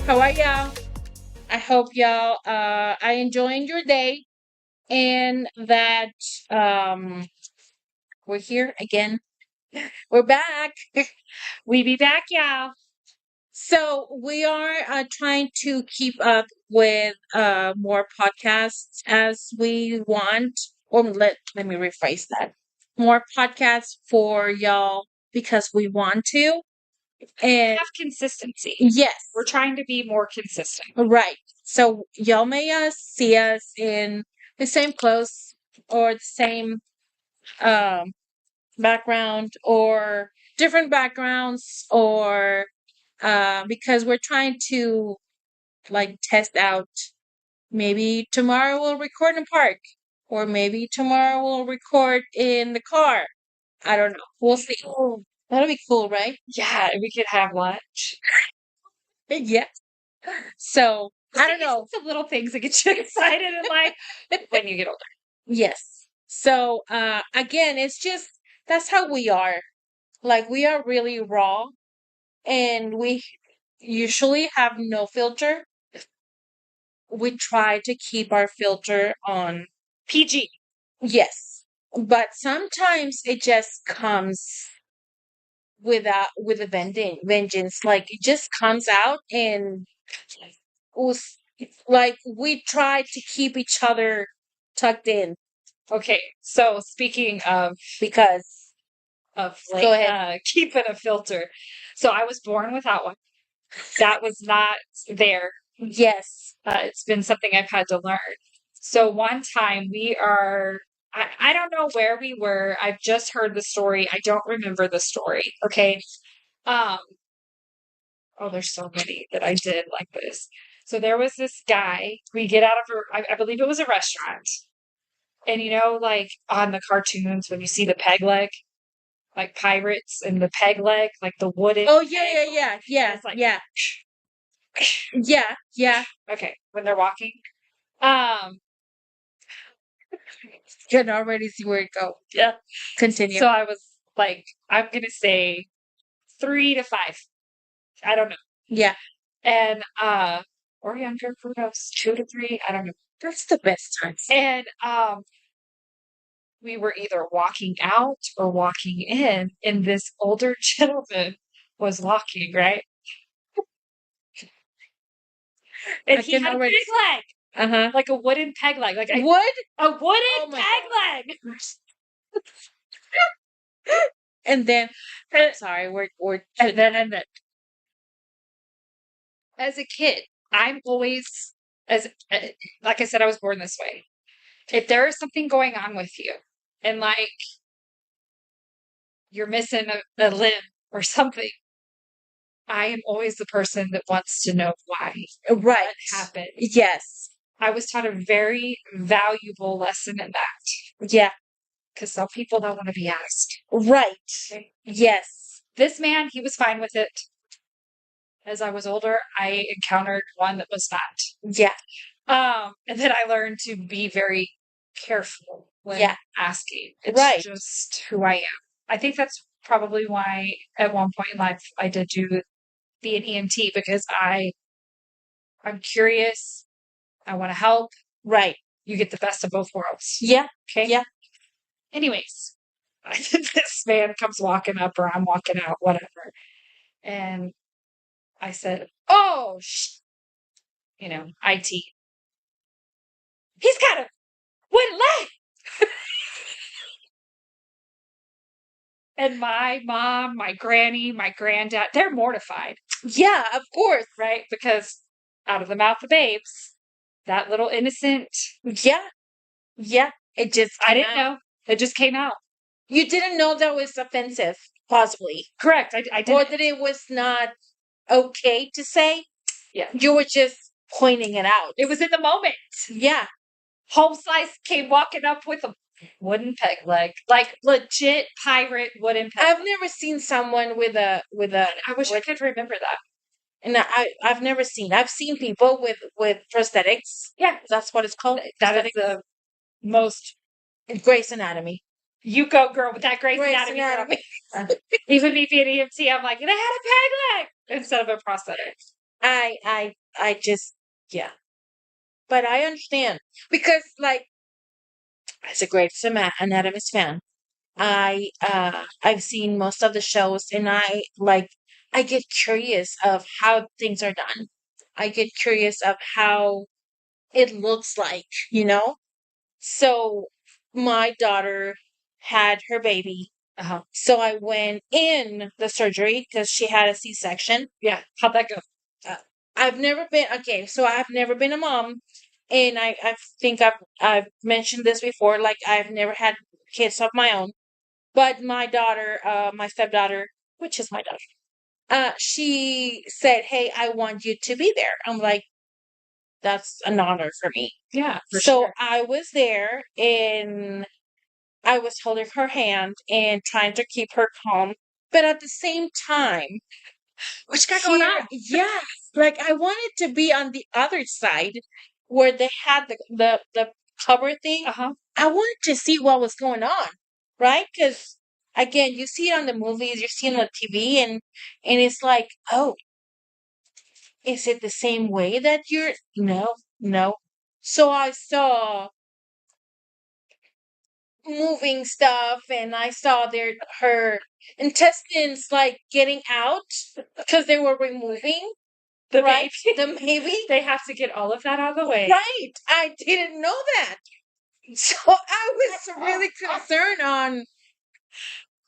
How are y'all? I hope y'all are enjoying your day and that um we're here again. We're back. We be back, y'all. So we are trying to keep up with more podcasts as we want. Or let me rephrase that. More podcasts for y'all because we want to. And Have consistency. yes, We're trying to be more consistent. right. So y'all may see us in the same clothes or the same um, background or different backgrounds or because we're trying to like test out. Maybe tomorrow we'll record in park or maybe tomorrow we'll record in the car. I don't know. We'll see. Oh, That'll be cool, right? yeah, we could have lunch. Yes. So I don't know. It's the little things that get you excited in life when you get older. Yes. So again, it's just that's how we are. Like we are really raw and we usually have no filter. We try to keep our filter on. PG. Yes. But sometimes it just comes with a vengeance. Like it just comes out and was like we try to keep each other tucked in Okay, so speaking because of go ahead. keeping a filter, so I was born without one. That was not there. Yes. It's been something I've had to learn. So one time I don't know where we were. I've just heard the story. I don't remember the story. Okay. Um, oh, there's so many that I did like this. So there was this guy. We get out of I believe it was a restaurant. And like on the cartoons when you see the peg leg, like pirates and the peg leg, like the wooden. Oh yeah. It's like Yeah. Yeah. okay, when they're walking. Um, You can already see where it go. yeah. Continue. So I was like, I'm gonna say 3 to 5. I don't know. Yeah. And or younger, who knows? 2 to 3, I don't know. That's the best times. And we were either walking out or walking in, and this older gentleman was walking, right? And I he can had a already. peg leg, Uh-huh. like a wooden peg leg, like Wood? a wooden Oh my peg leg. And then And sorry, we're then as a kid, I'm always as like I said, I was born this way. If there is something going on with you, and like you're missing a limb or something, I am always the person that wants to know why. right. What happened? Yes. I was taught a very valuable lesson in that Yeah. because some people don't want to be asked. Right. Okay? Yes. This man, he was fine with it. As I was older, I encountered one that was not. Yeah. And then I learned to be very careful when Yeah. asking. It's Right. just who I am. I think that's probably why at one point in life I did be an EMT because I'm curious. I want to help. Right. You get the best of both worlds. Yeah. Okay. Yeah. Anyways, this man comes walking up or I'm walking out, whatever. And I said, oh, IT. He's got a wooden leg. And my mom, my granny, my granddad, they're mortified. Yeah, of course. Right? Because out of the mouth of babes, that little innocent. Yeah. Yeah. It just I didn't know. It just came out. You didn't know that was offensive, possibly. Correct. I did. Or that it was not okay to say. Yeah. You were just pointing it out. It was in the moment. Yeah. Home Slice came walking up with a wooden peg leg. Like legit pirate wooden peg. I've never seen someone with a I wish I could remember that. and I've never seen. I've seen people with prosthetics. Yeah. That's what it's called. That is the most Grey's Anatomy. You go, girl, with that Grey's Grey's Anatomy. Anatomy. Even me being EMT, I'm like, they had a peg leg instead of a prosthetic. I just, yeah. But I understand because, like, as a great anatomist fan, I've seen most of the shows, and I get curious of how things are done. I get curious of how it looks like, you know? So my daughter had her baby. So I went in the surgery because she had a C-section. Yeah. How'd that go? Uh, I've never been okay, so I've never been a mom, and I think I've mentioned this before. Like I've never had kids of my own, but my daughter, my stepdaughter, which is my daughter, she said, "Hey, I want you to be there." I'm like, "That's an honor for me." Yeah, for So sure. I was there, and I was holding her hand and trying to keep her calm, but at the same time, What you got going here, on? yeah, like I wanted to be on the other side where they had the cover thing. Uh-huh. I wanted to see what was going on, right? Because again, you see it on the movies, you see it on the TV, and it's like, oh, is it the same way that you're? No, no. So I saw moving stuff, and I saw her intestines like getting out because they were removing. The Right? baby. The baby? They have to get all of that out of the way. Right. I didn't know that. So I was really concerned on,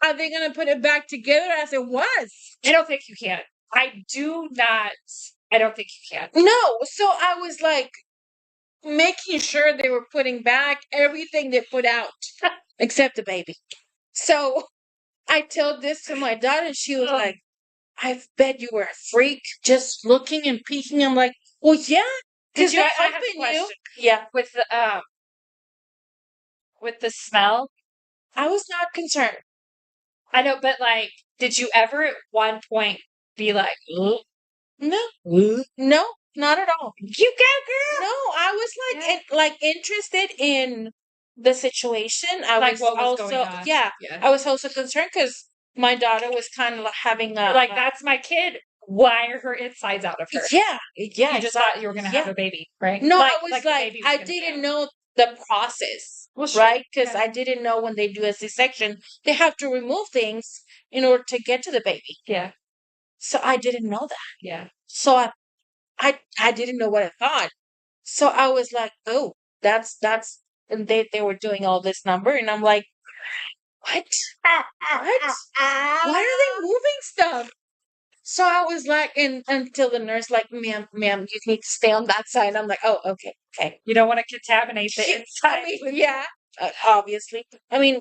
are they going to put it back together as it was? I don't think you can. I do not. I don't think you can. No. So I was like making sure they were putting back everything they put out except the baby. So I told this to my daughter, and she was like, I bet you were a freak just looking and peeking. I'm like, well, yeah, Did because you? they're I have a helping you. question. Yeah. With the smell. I was not concerned. I know, but like, did you ever at one point be like, "Ugh, No, ugh, no, not at all. you go, No, girl"? I was like, Yeah. like interested in the situation. I Like was what was going also, on? yeah, Yeah. I was also concerned because my daughter was kind of like having You're like, that's my kid. Wire her insides out of her. yeah, yeah, You just thought you were gonna have yeah. a baby, right? No, Like, I was the like, baby was I gonna didn't be. know the process, Well, sure. right? Because Yeah. I didn't know when they do a C-section, they have to remove things in order to get to the baby. Yeah. So I didn't know that. Yeah. So I didn't know what I thought. So I was like, oh, that's and they were doing all this number, and I'm like, what? What? Why are they moving stuff? So I was like, and until the nurse like, ma'am, you need to stay on that side. I'm like, oh, okay, okay. You don't want to contaminate the Yeah, inside. I mean, yeah, obviously. I mean,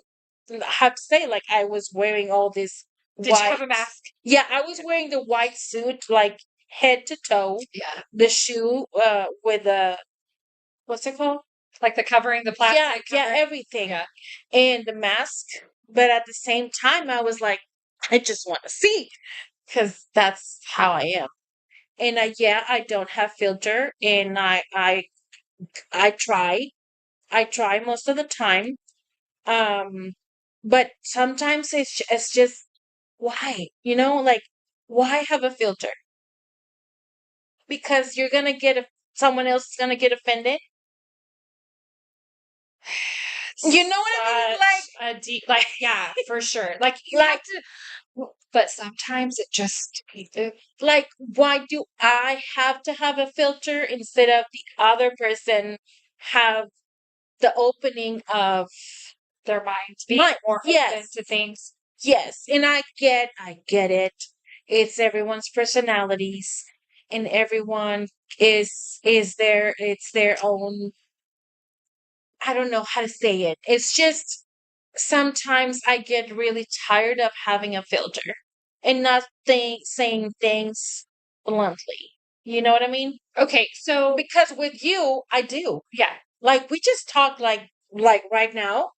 I have to say, like, I was wearing all this Did you white. have a mask? Yeah, I was wearing the white suit, like head to toe. Yeah. The shoe, with the what's it called? Like the covering, the Yeah, plastic yeah, covering? everything. Yeah. And the mask. But at the same time, I was like, I just want to see because that's how I am. And yeah, I don't have filter, and I try. I try most of the time. Um, but sometimes it's just why, like why have a filter? Because you're gonna someone else is gonna get offended. You know what I mean? Such a deep, like, yeah, for sure. Like, you have Like, to, but sometimes it just, like, why do I have to have a filter instead of the other person have the opening of their minds being my more open yes, to things. yes, and I get it. It's everyone's personalities, and everyone is their it's their own. I don't know how to say it. It's just sometimes I get really tired of having a filter and not saying things bluntly. You know what I mean? Okay, so Because with you, I do. yeah, Like we just talk like right now.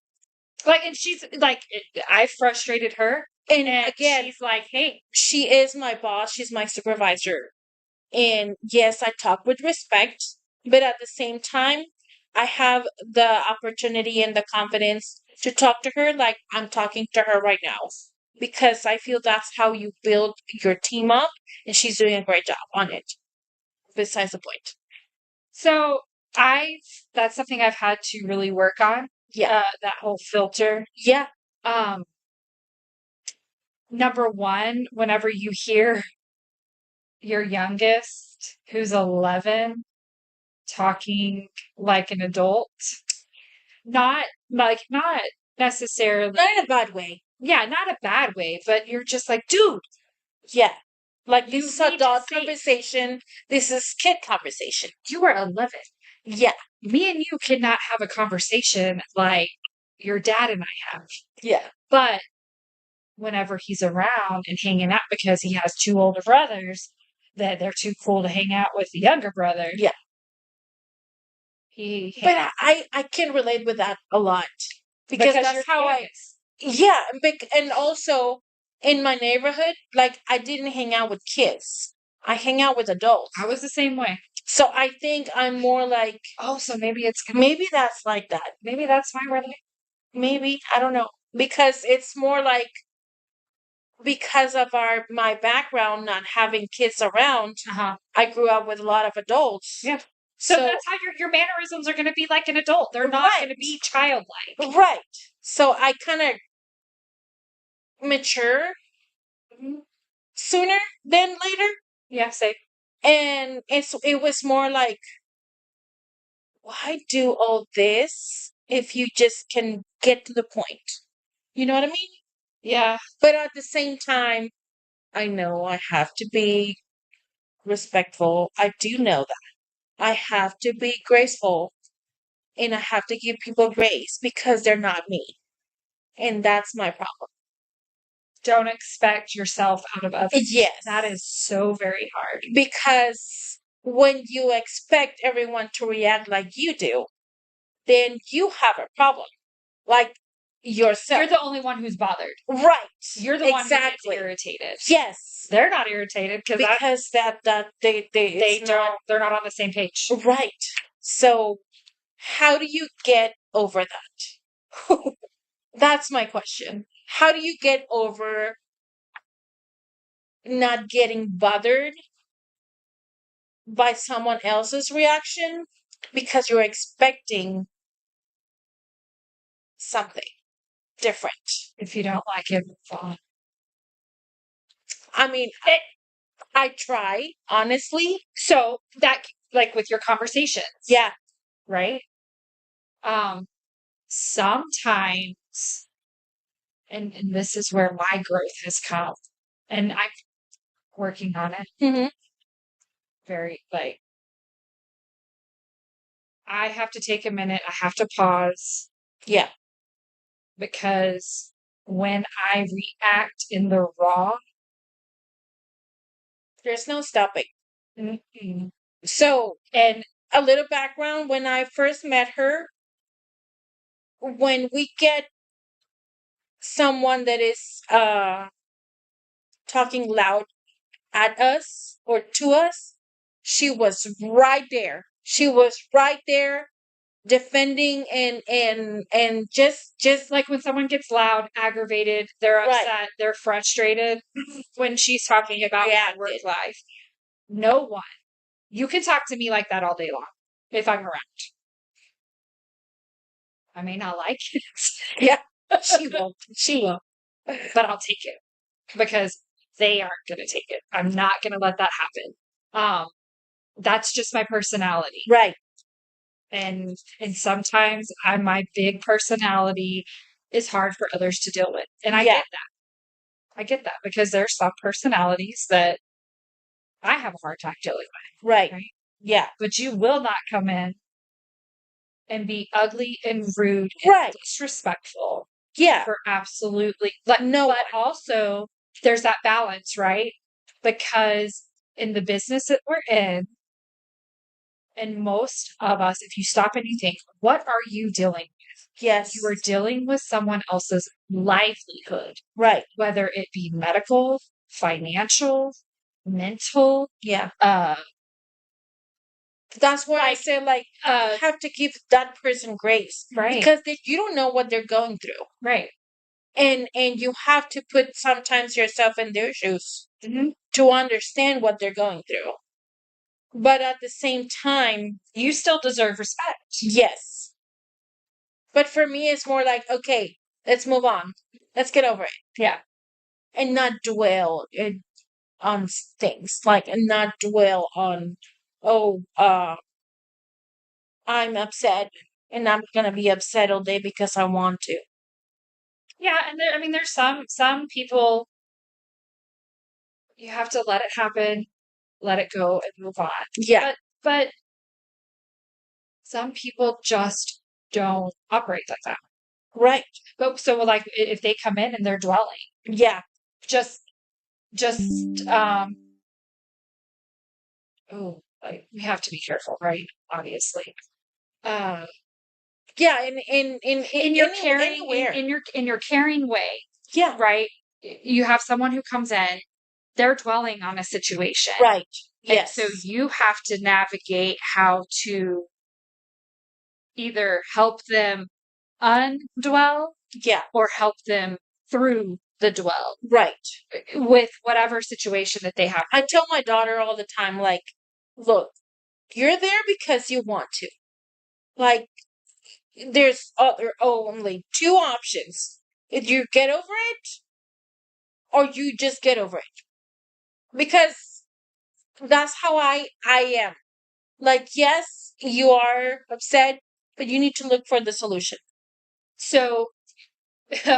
like, and she's like, I frustrated her, And and again, she's like, hey, she is my boss, she's my supervisor. And yes, I talk with respect, but at the same time, I have the opportunity and the confidence to talk to her like I'm talking to her right now. Because I feel that's how you build your team up, and she's doing a great job on it. besides the point. So that's something I've had to really work on. Yeah. That whole filter. Yeah. Um, number one, whenever you hear your youngest, who's 11, talking like an adult, not necessarily, Not in a bad way. yeah, not a bad way, but you're just like, dude, Yeah. Like you this is need to adult say, conversation. This is kid conversation. you are 11. Yeah. Me and you cannot have a conversation like your dad and I have. Yeah. But whenever he's around and hanging out, because he has two older brothers that they're too cool to hang out with the younger brother. Yeah. But I can relate with that a lot because you're that's how I. youngest. Yeah, and also in my neighborhood, like I didn't hang out with kids. I hang out with adults. I was the same way. So I think I'm more like Oh, so maybe it's maybe that's like that. maybe that's why we're like, Maybe I don't know because it's more like because of my background not having kids around. I grew up with a lot of adults. yeah. So that's how your mannerisms are going to be like an adult. They're not going to be childlike. Right. So I kind of mature sooner than later. Yeah, same. And it was more like, why do all this if you just can get to the point? You know what I mean? Yeah. But at the same time, I know I have to be respectful. I do know that. I have to be graceful and I have to give people grace because they're not me. And that's my problem. Don't expect yourself out of others. Yes. That is so very hard. Because when you expect everyone to react like you do, then you have a problem. Like yourself. You're the only one who's bothered. Right. You're the one who gets irritated. Yes. They're not irritated because that they they're not on the same page. Right. So how do you get over that? That's my question. How do you get over not getting bothered by someone else's reaction because you're expecting something different? If you don't like it, I mean, I try, honestly. So that, like with your conversations. Yeah. Right? Sometimes, and this is where my growth has come, and I'm working on it. Mm-hmm. Very, like, I have to take a minute. I have to pause. Yeah. Because when I react in the raw, there's no stopping. mm-hmm. So, and a little background, when I first met her, when we get someone that is talking loud at us or to us, she was right there. She was right there defending and just like when someone gets loud, aggravated, they're upset, they're frustrated when she's talking about my work life. No one. You can talk to me like that all day long if I'm around. I may not like it. Yeah, she won't. She won't. But I'll take it because they aren't going to take it. I'm not going to let that happen. That's just my personality. Right. And sometimes my big personality is hard for others to deal with. And I get that. I get that because there's some personalities that I have a hard time dealing with. Right. Yeah. But you will not come in and be ugly and rude and disrespectful. Yeah. For absolutely. But also there's that balance, right? Because in the business that we're in, and most of us, if you stop and you think, what are you dealing with? Yes. You are dealing with someone else's livelihood. Right. Whether it be medical, financial, mental. Yeah. That's why I say, like, you have to give that person grace. Right. Because you don't know what they're going through. Right. And you have to put sometimes yourself in their shoes to understand what they're going through. But at the same time, You still deserve respect. yes. But for me, it's more like, okay, let's move on. Let's get over it. Yeah. And not dwell on things. Like, and not dwell on, oh, I'm upset and I'm going to be upset all day because I want to. Yeah, and I mean, there's some people you have to let it happen, let it go, and move on. Yeah. But some people just don't operate like that. Right. But so like if they come in and they're dwelling, Yeah. just just oh, like we have to be careful, right? Obviously. Uh Yeah. in your anywhere. in your caring way, Yeah. right? You have someone who comes in, they're dwelling on a situation. Right. And Yes. so you have to navigate how to either help them undwell Yeah. or help them through the dwell Right. with whatever situation that they have. I tell my daughter all the time, like, look, you're there because you want to. Like, there's only two options. If you get over it or you just get over it. Because that's how I am. Like, yes, you are upset, but you need to look for the solution. So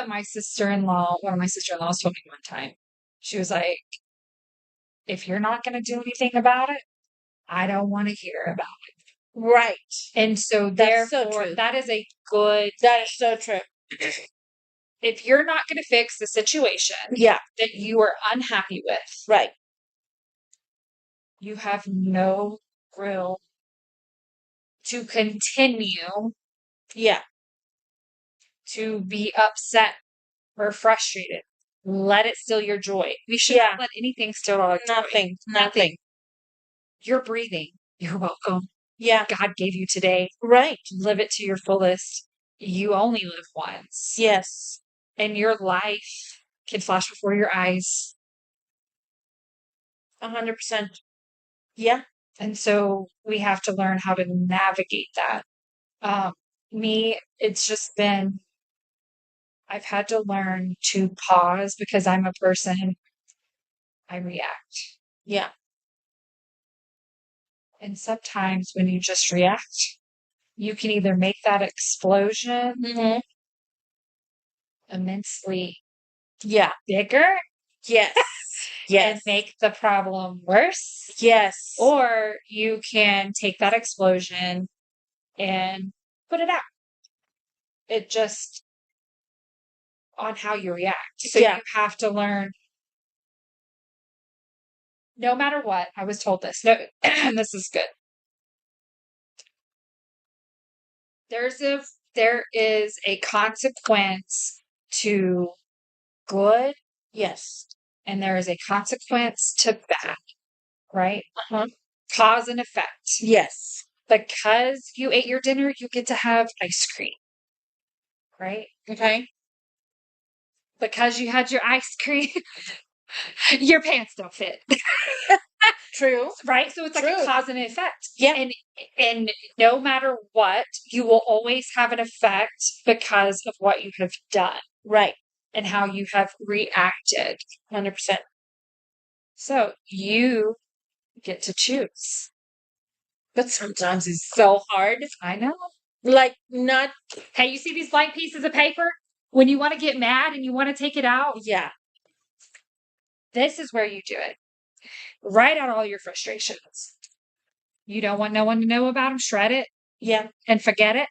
my sister-in-law, one of my sister-in-laws told me one time, she was like, if you're not going to do anything about it, I don't want to hear about it. Right. And so That's so therefore, true. that is a good, That is so true. if you're not going to fix the situation Yeah. that you are unhappy with, Right. you have no room to continue Yeah. to be upset or frustrated. Let it steal your joy. We should Yeah. not let anything steal our joy. Nothing. Nothing. You're breathing. You're welcome. Yeah. God gave you today. Right. Live it to your fullest. You only live once. Yes. And your life can flash before your eyes. 100%. Yeah. And so we have to learn how to navigate that. Um, me, it's just been, I've had to learn to pause because I'm a person, I react. Yeah. And sometimes when you just react, you can either make that explosion Mm-hmm. immensely Yeah. bigger Yes. and Yes. make the problem worse, Yes. or you can take that explosion and put it out. It just on how you react. So Yeah. you have to learn no matter what. I was told this. No, this is good. There is a consequence to good Yes. and there is a consequence to bad, right? Uh-huh. Cause and effect. Yes. Because you ate your dinner, you get to have ice cream, right? Okay. Because you had your ice cream, your pants don't fit, True. right? So it's like a True. cause and effect. Yeah. And no matter what, you will always have an effect because of what you have done Right. and how you have reacted. 100%. So you get to choose. But sometimes it's so hard. I know. Like, not. Hey, you see these blank pieces of paper? When you want to get mad and you want to take it out, Yeah. this is where you do it. Write out all your frustrations. You don't want no one to know about them, shred it Yeah. and forget it.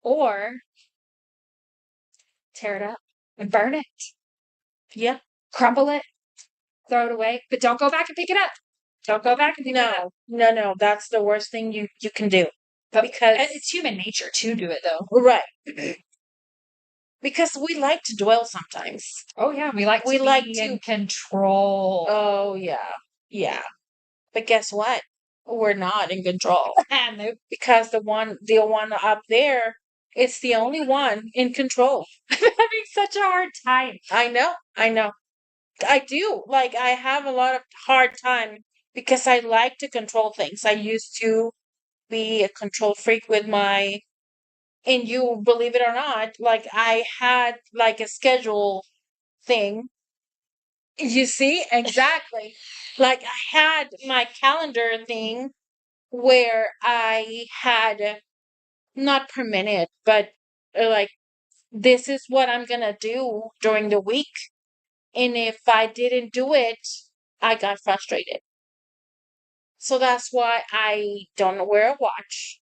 Or tear it up and burn it, Yeah. crumble it, throw it away, but don't go back and pick it up. Don't go back and pick it up. No. That's the worst thing you can do. But Because it's human nature to do it, though. right. Because we like to dwell sometimes. Oh yeah, we like to be in control. Oh yeah. Yeah. But guess what? We're not in control. Nope. Because the one up there, it's the only one in control. I'm having such a hard time. I know. I do. Like, I have a lot of hard time because I like to control things. I used to be a control freak with my, and you believe it or not, like I had like a schedule thing. You see, exactly. Like I had my calendar thing where I had not per minute, but like this is what I'm gonna do during the week. And if I didn't do it, I got frustrated. So that's why I don't wear a watch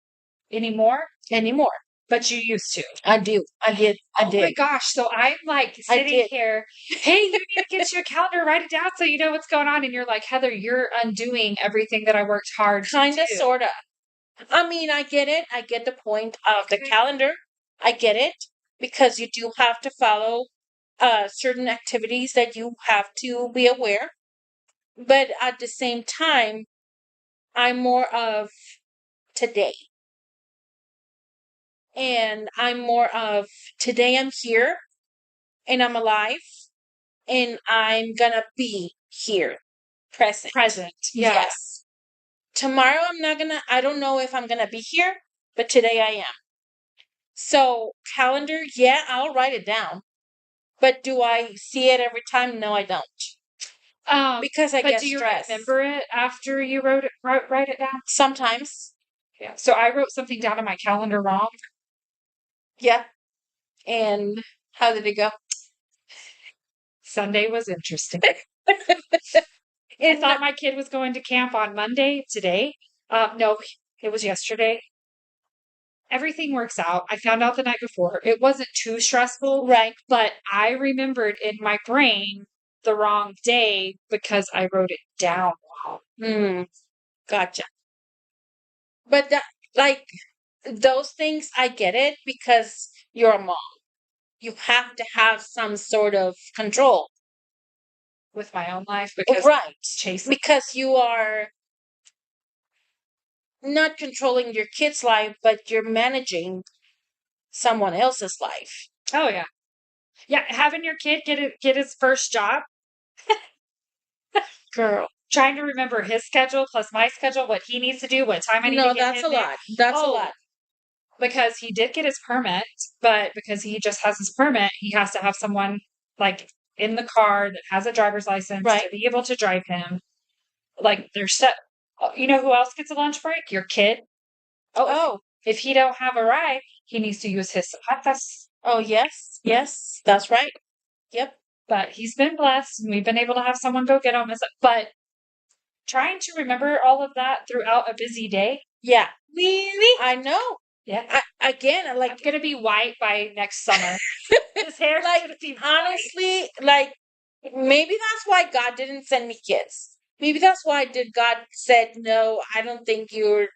Anymore? anymore. But you used to. I do. I did. I Oh my did. gosh. So I'm like I sitting did. here, hey, you need to get you a calendar, write it down so you know what's going on. And you're like, Heather, you're undoing everything that I worked hard to Kind of, do. sort of. I mean, I get it. I get the point of the Okay. calendar. I get it because you do have to follow certain activities that you have to be aware. But at the same time, I'm more of today. And I'm more of today I'm here and I'm alive and I'm gonna be here, present. Present. Yeah. Yes. Tomorrow I'm not gonna, I don't know if I'm gonna be here, but today I am. So, calendar, yeah, I'll write it down. But do I see it every time? No, I don't. Because I But get do you stressed. remember it after you write it down? Sometimes. Yeah. So I wrote something down on my calendar wrong. Yeah. And how did it go? Sunday was interesting. I It's thought not my kid was going to camp on Monday today. No, it was yesterday. Everything works out. I found out the night before. It wasn't too stressful, right. but I remembered in my brain the wrong day because I wrote it down wrong. Hmm. Gotcha. But that, like, those things, I get it because you're a mom. You have to have some sort of control. With my own life because Right. chasing. Because you are not controlling your kid's life, but you're managing someone else's life. Oh yeah. Yeah, having your kid get his first job, Girl. trying to remember his schedule plus my schedule, what he needs to do, what time I need to No, get that's a him there. lot. That's a Oh, lot. because he did get his permit, but because he just has his permit, he has to have someone like in the car that has a driver's license Right. to be able to drive him. Like there's set. You know who else gets a lunch break? Your kid. Oh, Oh. if he don't have a ride, he needs to use his zapatas. Oh, yes. Yes. That's right. Yep. But he's been blessed, and we've been able to have someone go get him. But trying to remember all of that throughout a busy day. Yeah. Really? I know. Yeah. Again, I'm like, gonna be white by next summer. His hair's like, gonna be white. honestly, like, maybe that's why God didn't send me kids. Maybe that's why did God said, no, I don't think you'll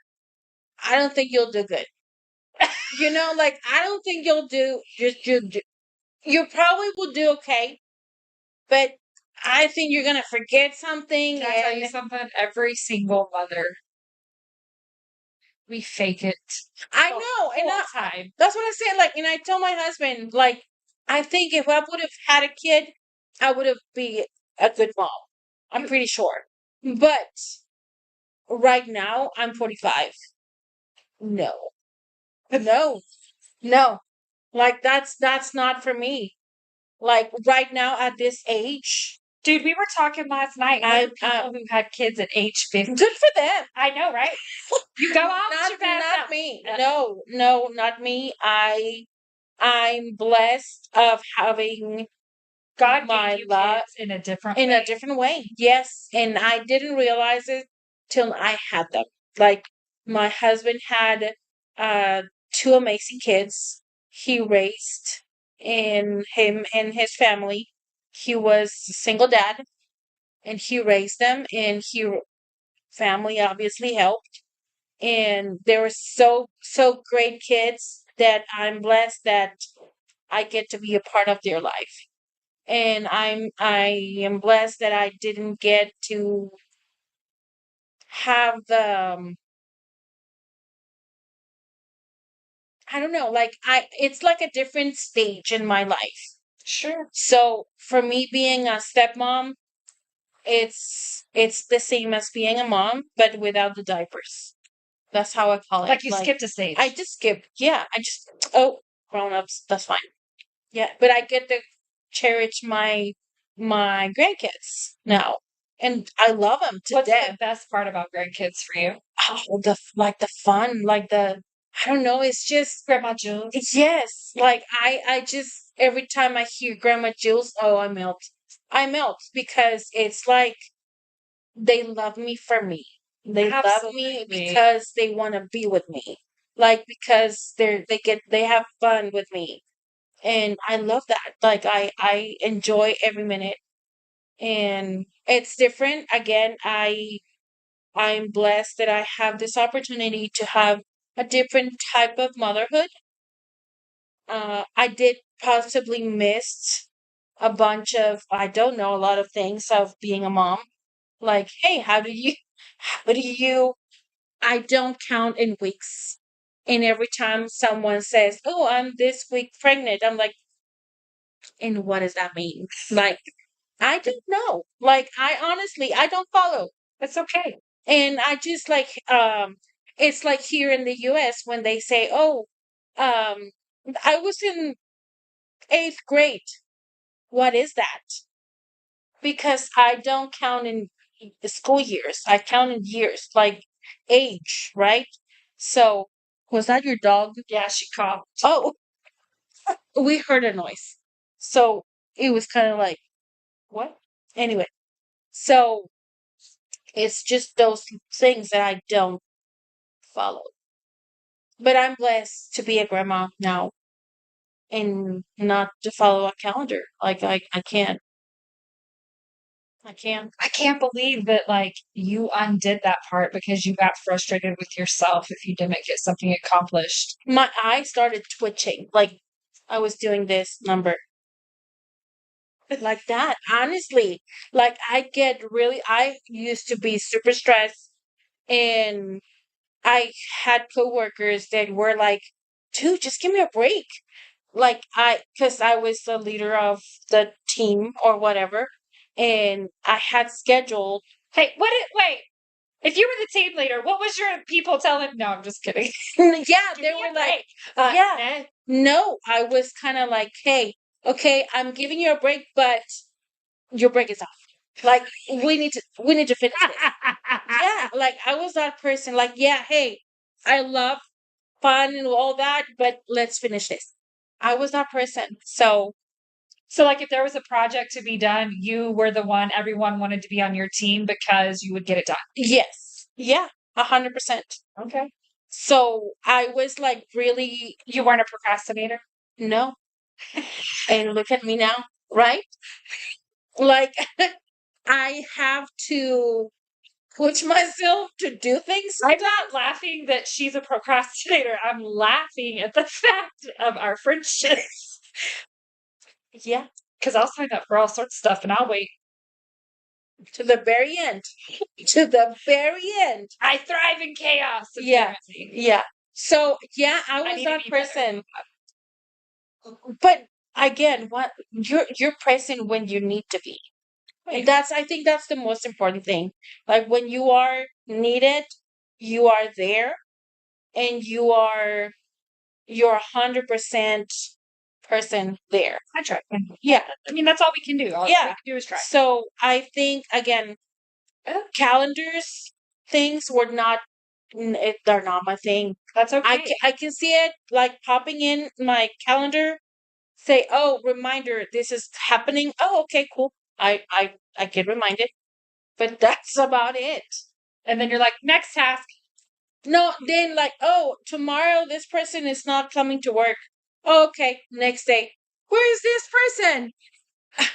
do good. You know, like, I don't think you'll do, you probably will do okay, but I think you're gonna forget something. Can I tell you And something? Every single mother, we fake it I the know, and whole time. that's what I said. Like, and I told my husband, like, I think if I would have had a kid, I would have been a good mom. I'm pretty sure. But right now, I'm 45. No, no, no. Like, that's not for me. Like, right now at this age, Dude, we were talking last night. There are people who had kids at age 50. good for them. I know, right? You go out with your bad Not self. me. No, no, not me. I'm blessed of having God my gave you love kids in a different in way. a different way. Yes, and I didn't realize it till I had them. Like, my husband had two amazing kids. He raised in him and his family. He was a single dad and he raised them, and he family obviously helped, and they were so great kids that I'm blessed that I get to be a part of their life. And I am blessed that I didn't get to have the I don't know, like, I it's like a different stage in my life. Sure. So for me being a stepmom, it's the same as being a mom, but without the diapers. That's how I call it. Like you skipped a stage. I just skip. Yeah, I just grown ups. That's fine. Yeah, but I get to cherish my grandkids now, and I love them to What's the death. best part about grandkids for you? Oh, the fun, like I don't know. It's just Grandma Jules. yes. Like I just every time I hear Grandma Jules, oh, I melt. I melt because it's like they love me for me. They love me Absolutely. because they want to be with me. Like because they have fun with me. And I love that. Like I enjoy every minute. And it's different. Again, I'm blessed that I have this opportunity to have a different type of motherhood. I did possibly miss a bunch of, I don't know, a lot of things of being a mom. Like, hey, how do you, I don't count in weeks. And every time someone says, oh, I'm this week pregnant, I'm like, and what does that mean? Like, I don't know. Like, I honestly, I don't follow. It's okay. And I just like, it's like here in the US when they say, oh, um, I was in eighth grade. What is that? Because I don't count in the school years. I count in years, like age, right? So, was that your dog? Yeah, she coughed. Oh, we heard a noise. So it was kind of like, what? Anyway, so it's just those things that I don't follow. But I'm blessed to be a grandma now and not to follow a calendar. Like I can't. I can't. I can't believe that like you undid that part because you got frustrated with yourself if you didn't get something accomplished. My eye started twitching. Like I was doing this number like that. Honestly, like I used to be super stressed and I had coworkers that were like, dude, just give me a break. Like because I was the leader of the team or whatever, and I had scheduled. Hey, wait. If you were the team leader, what was your people telling? No, I'm just kidding. Yeah, Give they me were a like, break. yeah, Eh. no, I was kind of like, hey, okay, I'm giving you a break, but your break is off. Like we need to finish this. Yeah, like I was that person. Like, yeah, hey, I love fun and all that, but let's finish this. I was that person. So So, like, if there was a project to be done, you were the one everyone wanted to be on your team because you would get it done. yes, yeah, 100%. Okay. So I was like, really, You weren't a procrastinator? no. And look at me now, right? Like I have to push myself to do things I'm sometimes. not laughing that she's a procrastinator. I'm laughing at the fact of our friendship Yeah, because I'll sign up for all sorts of stuff and I'll wait. to the very end. To the very end. I thrive in chaos, Yeah, apparently. yeah. So yeah, I I was need to that be better. person. But again, what you're present when you need to be. And I think that's the most important thing. Like when you are needed, you are there and you're 100% person there. I try. Yeah. I mean, that's all we can do. All we Yeah. can do is try. So I think again, calendars things were not they're not my thing. That's I okay. I can see it like popping in my calendar, say, oh, reminder, this is happening. Oh, okay, cool. I get reminded, but that's about it. And then you're like, next task. No, then like, oh, tomorrow this person is not coming to work. Oh, okay, next day. Where is this person?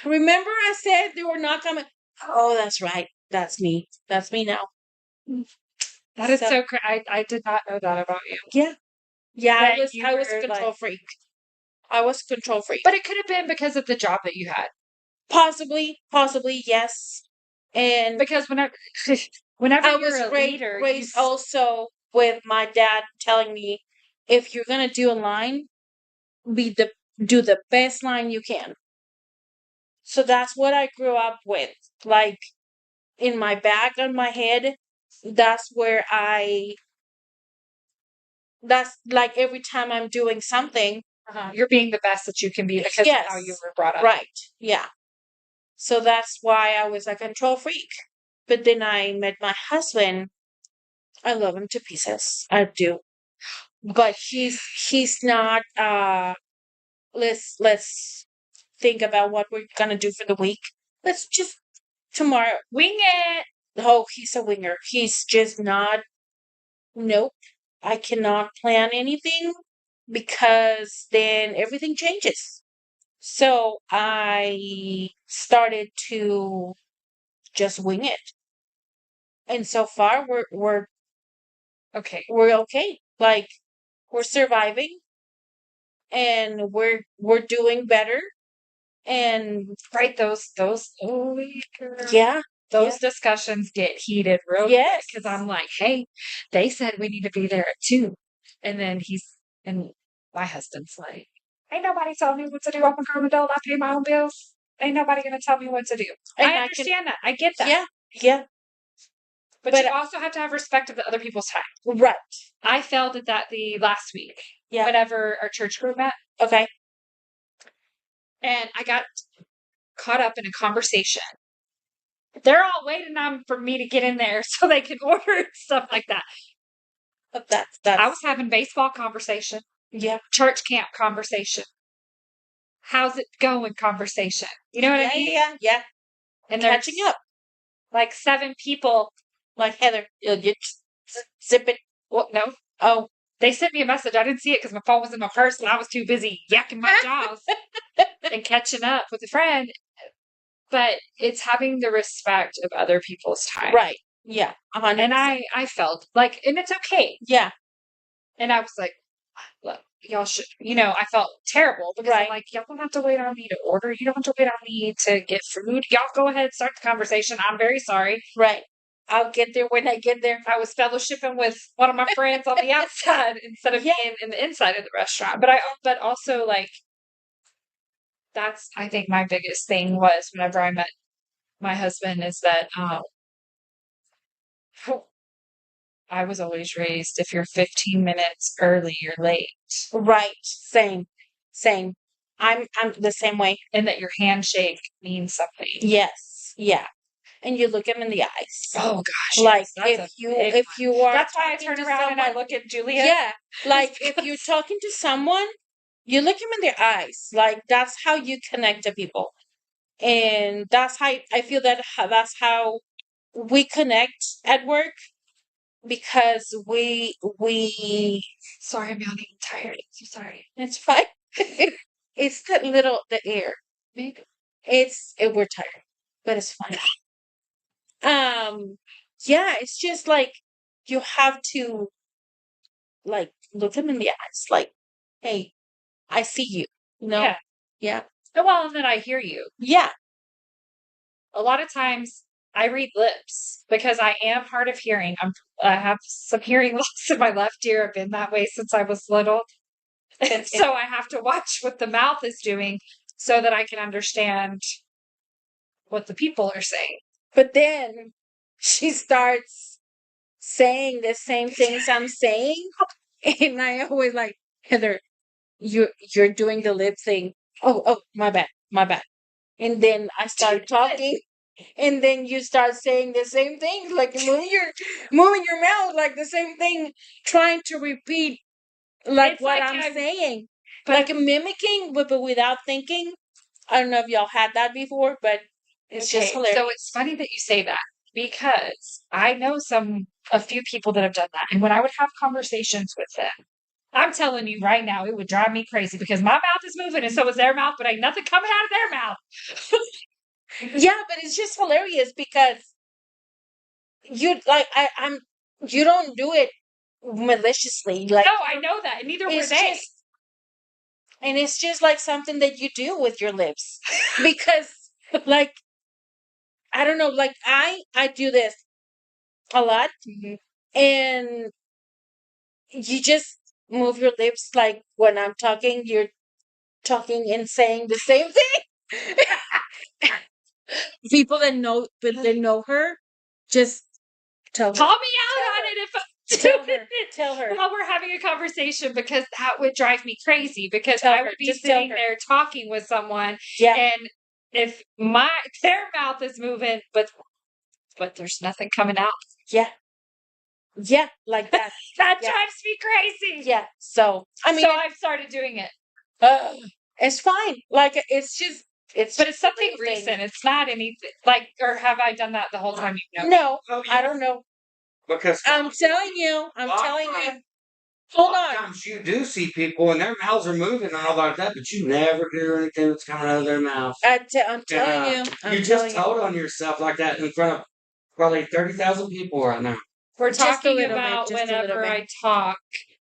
Remember I said they were not coming. Oh, that's right. That's me. That's me now. That is So so I did not know that about you. yeah. Yeah, I That was you I was were control like, freak. I was control freak. but it could have been because of the job that you had. Possibly, yes. And Because whenever I you're was a leader, raised also with my dad telling me, if you're gonna do a line, be the do the best line you can. So that's what I grew up with. Like in my back on my head, that's where that's like every time I'm doing something. You're being the best that you can be because of how you Yes, were brought up. right. Yeah. So that's why I was a control freak. But then I met my husband. I love him to pieces. I do. But he's not let's think about what we're gonna do for the week. Let's just tomorrow. Wing it. Oh, he's a winger. He's just not. Nope. I cannot plan anything because then everything changes. So I started to just wing it. And so far Okay. we're okay. Like we're surviving and we're doing better. And Right, those oh girl. yeah, Those discussions get heated real quick yes. because I'm like, hey, they said we need to be there at 2. And then and my husband's like, ain't nobody telling me what to do. I'm a grown adult. I pay my own bills. Ain't nobody going to tell me what to do. And I I can, understand that. I get that. yeah, yeah. But But you also have to have respect of the other people's time. right. I felt that the last week, Yeah. whenever our church group met, Okay. and I got caught up in a conversation. They're all waiting on for me to get in there so they can order and stuff like that. But that's I was having baseball conversation, yeah. church camp conversation, how's it going conversation. You know what I mean? Yeah, yeah. And Catching there's up. like 7 people. Like Heather, you zip it. Well, no, Oh, they sent me a message. I didn't see it because my phone was in my purse and I was too busy yakking my jaws and catching up with a friend. But it's having the respect of other people's time. right. Yeah. 100%. And I felt like, and it's okay. Yeah. And I was like, look, y'all should, I felt terrible because I'm Right. like, y'all don't have to wait on me to order. You don't have to wait on me to get food. Y'all go ahead, start the conversation. I'm very sorry. Right. I'll get there when I get there. I was fellowshipping with one of my friends on the outside instead of Yeah. being in the inside of the restaurant. But also like, that's, I think my biggest thing was whenever I met my husband is that, I was always raised if you're 15 minutes early, you're late. Right. Same. Same. I'm the same way. And that your handshake means something. Yes. Yeah. And you look him in the eyes. Oh gosh. Like yes, if you are that's why I talking turn to around and I someone- look at Julia. Yeah. Like if you're talking to someone, you look him in their eyes. Like that's how you connect to people. And that's how I feel that's how we connect at work because we Sorry, I'm yawning. I'm tired. I'm so sorry. it's fine. It's the air. Maybe. We're tired, but it's fine. Yeah, it's just like you have to like look them in the eyes, like, hey, I see you. Yeah. Yeah. Well, and then I hear you. Yeah. A lot of times I read lips because I am hard of hearing. I have some hearing loss in my left ear. I've been that way since I was little. And so I have to watch what the mouth is doing so that I can understand what the people are saying. But then she starts saying the same things I'm saying. And I always like, Heather, you're doing the lip thing. Oh, my bad, my bad. And then I start talking, and then you start saying the same thing, like moving your mouth like the same thing, trying to repeat like It's what like I'm saying, but like mimicking, but without thinking. I don't know if y'all had that before, but it's just hilarious. So it's funny that you say that because I know a few people that have done that. And when I would have conversations with them, I'm telling you right now, it would drive me crazy because my mouth is moving and so is their mouth, but ain't nothing coming out of their mouth. Yeah, but it's just hilarious because you like I'm you don't do it maliciously. Like No, I know that. And neither were it's they. just and it's just like something that you do with your lips because like I don't know, like I do this a lot, and you just move your lips like when I'm talking, you're talking and saying the same thing. People that know her Just tell her. Call me out Tell on her. it if I'm Tell doing her. it Tell her. while we're having a conversation, because that would drive me crazy, because Tell I her. would be Just tell sitting her. there talking with someone, Yeah. and if their mouth is moving, but there's nothing coming out. Yeah. Yeah. Like that. That Yeah. drives me crazy. Yeah. So I mean, So I've started doing it. it's fine. Like it's just But it's something little thing. recent. It's not anything like, or have I done that the whole time you've known me? No, Oh, I don't know. Because I'm telling you. I'm Lot of telling you. times- Hold a lot on. of times you do see people and their mouths are moving and all like that, but you never do anything that's coming out of their mouth. I'm telling you. I'm You telling just you. told on yourself like that in front of probably 30,000 people right now. We're Just a talking little bit, about just a little whenever bit. I talk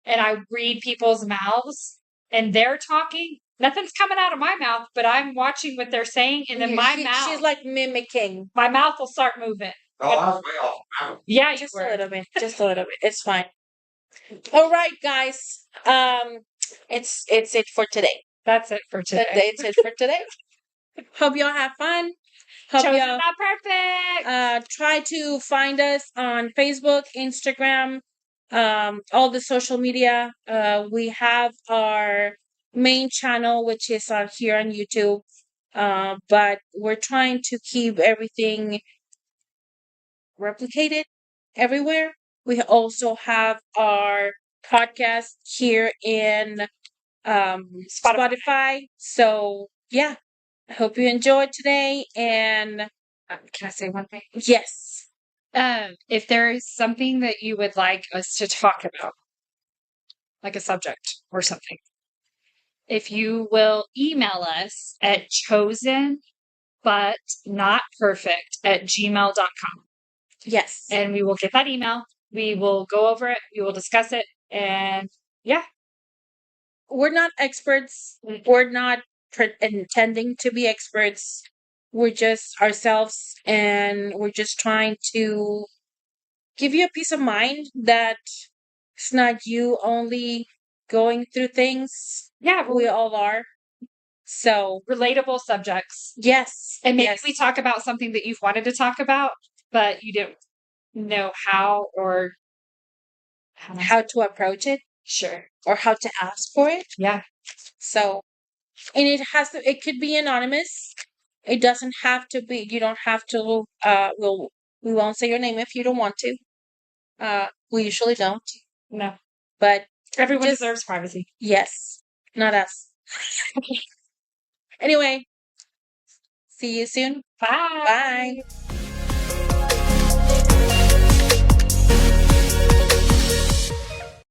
and I read people's mouths and they're talking, nothing's coming out of my mouth, but I'm watching what they're saying, and then my mouth, She's like mimicking. my mouth will start moving. Oh, I was way off. Yeah, you Just a were. little bit. Just a little bit. It's fine. All right, guys. It's it for today. That's it for today. It's it for today. Hope y'all have fun. Hope Chosen y'all not perfect. try to find us on Facebook, Instagram, all the social media. We have our main channel, which is on here on YouTube. But we're trying to keep everything replicated everywhere. We also have our podcast here in Spotify. So yeah, I hope you enjoyed today. And Can I say one thing? yes, If there is something that you would like us to talk about, like a subject or something, if you will email us at chosen but not perfect at gmail.com, yes. and we will get that email. We will go over it. We will discuss it. And yeah, We're not experts. We're not intending to be experts. We're just ourselves, and we're just trying to give you a peace of mind that it's not you only going through things. yeah, We all are. So, relatable subjects. yes. And maybe yes. we talk about something that you've wanted to talk about, but you didn't know how or how to approach it Sure. or how to ask for it. Yeah. So, and it could be anonymous. It doesn't have to be, you don't have to, we won't say your name if you don't want to. We usually don't, No. but Everyone just- deserves privacy. yes, not us. Anyway, see you soon. Bye. Bye.